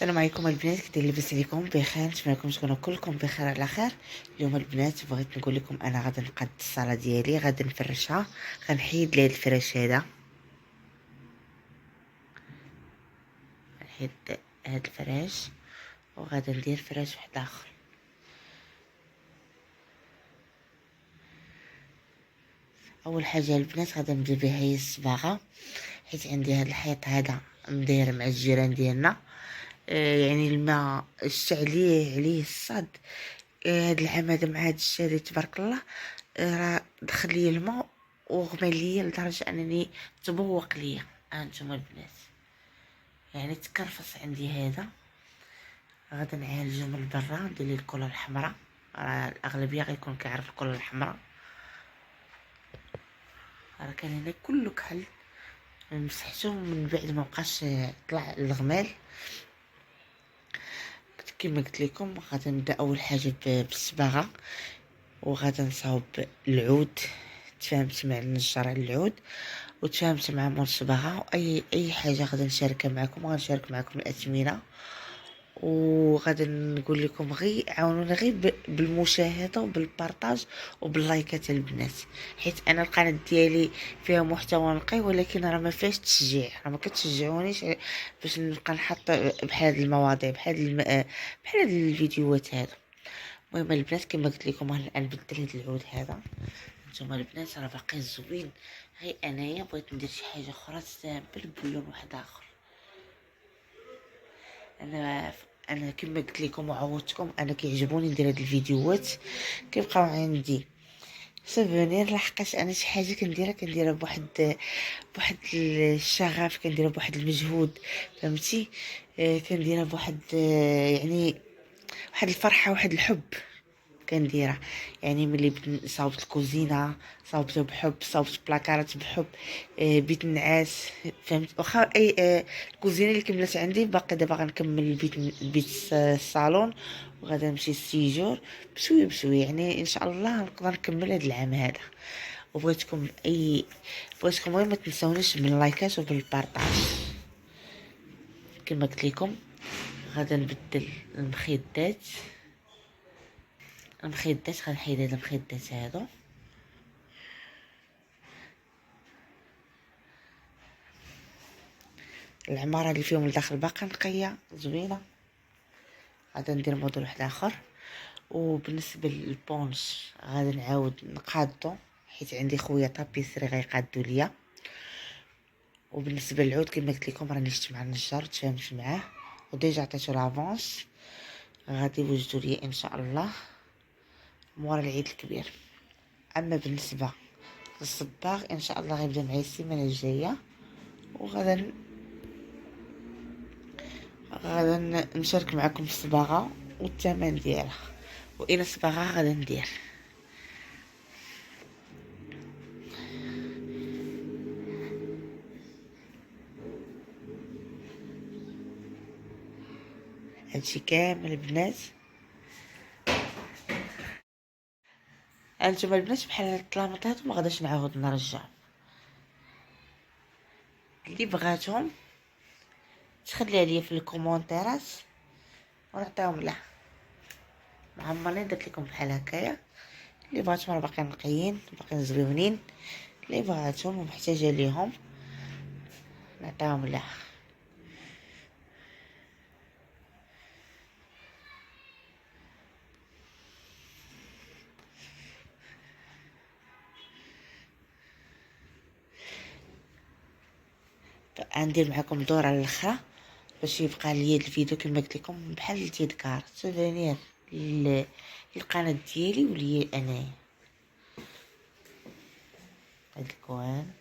السلام عليكم البنات، كي لاباس عليكم؟ بخير، نتمنى لكم تكونوا كلكم بخير على خير. اليوم البنات بغيت نقول لكم انا غادي نقاد الصاله ديالي، غادي نفرشها. غنحيد ليه الفراش هذا، غنحيد هاد الفراش وغادي ندير فراش واحد اخر. اول حاجه البنات غادي نبدا بها هي الصباغه، حيت عندي هاد الحيط هذا مداير مع الجيران ديالنا. يعني الماء شت عليه الصاد. هاد العام هذا مع هاد الشاري تبارك الله، راه دخل لي الماء وغمى ليا لدرجه انني تبوق ليا. هانتوما البنات، يعني تكرفص عندي هذا. غادي نعالجو من برا، ندير ليه الكره الحمراء. راه الاغلبيه غيكون كيعرف الكره الحمراء، راه كان هنا كله كحل. مسحته من بعد ما بقاش طلع الغمال. كما قلت لكم غادي نبدا اول حاجه بالصباغه، وغادي نصاوب العود. تفاهمت مع النجار على العود، وتفاهمت مع مول الصباغه، واي حاجه غادي نشاركها معكم. غنشارك معكم الاثمنه، وغادي نقول لكم غير عاونونا غير بالمشاهده وبالبارطاج وباللايكات البنات، حيت انا القناه ديالي فيها محتوى نقي، ولكن راه ما فيهاش تشجيع. راه ما كتشجعونيش باش نبقى نحط بحال هاد المواضيع، بحال هاد الفيديوهات هذا. المهم البنات، كما قلت لكم انا نبدل هاد العود هذا. نتوما البنات راه باقي زوين، غير انايا بغيت ندير شي حاجه اخرى سامبل بلون واحد اخر. انا كما قلت لكم وعودتكم، انا كيعجبوني ندير هاد الفيديوهات كيبقاو عندي سوفونير، لحقاش انا شي حاجه كنديرها بواحد الشغف، كنديرها بواحد المجهود. فهمتي؟ كنديرها بواحد يعني واحد الفرحه، واحد الحب كنديرها. يعني ملي صاوبت الكوزينه صاوبتها بحب، صاوبت بلاكارات بحب، بيت النعاس. فهمت؟ واخا اي الكوزينه اللي كملت عندي، باقي دابا غنكمل البيت الصالون، وغادا نمشي السيجور بشويه بشويه. يعني ان شاء الله نقدر نكمل هذا العام هذا. بغيتكم غير ما تنسونيش من اللايكات وبالبارطاج. كما قلت لكم غادا نبدل المخدات غنحيد هاد المخدات هادو. العماره اللي فيهم لداخل باقا نقيه زوينه. غادا ندير موديل واحد اخر. وبالنسبه للبونش غادا نعاود نقادو، حيت عندي خويا طابيسري غيقادو ليا. وبالنسبه للعود كما قلت لكم راني شفت مع النجار، تفاهمت معاه وديجا عطيتو لافونس. غادي يوجدوا لي ان شاء الله مورا العيد الكبير. اما بالنسبه للصباغ ان شاء الله غيبدا معايا السيمانه الجايه، غادا نشارك معكم الصباغه والثمن ديالها، والى الصباغه غادا ندير. هادشي كامل البنات. انتم البنات بحال هاد الطلامط هادو ما غاداش نعاود نرجع. اللي بغاتهم تخلي عليا في الكومونتيرات ونعطيهم له. عمرني درت لكم بحال هكايا. اللي بغاتهم راه باقيين نقيين، باقيين زويونين. اللي بغاتهم ومحتاجه ليهم نعطيهم له. غندير معكم دور على الاخرى باش يبقى ليا الفيديو كما قلت لكم بحال التذكار سوفينير للقناه ديالي وليا انايا. هاد الكوان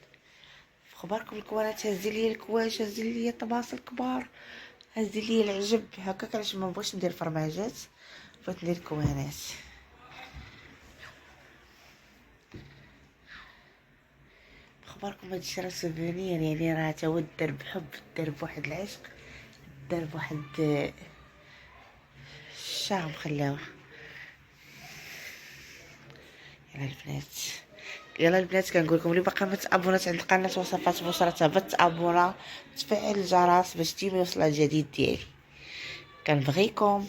فخباركم، الكوانات هزي ليا الكواش، هزي ليا الطباص الكبار، هزي ليا العجب هكاك. علاش ما بغيتش ندير فرماجات، بغيت ندير كوانات. خباركم هادشي راه سوفونير، يعني راه تا هو دار بحب، دار بواحد العشق، دار بواحد الشعب خلاوه. يلا البنات كنقول لكم اللي باقا ما تابوناش عند قناه وصفات بشرى تهبط تابونا، تفعل الجرس باش ديما يوصل الجديد ديالي. كنبغيكم.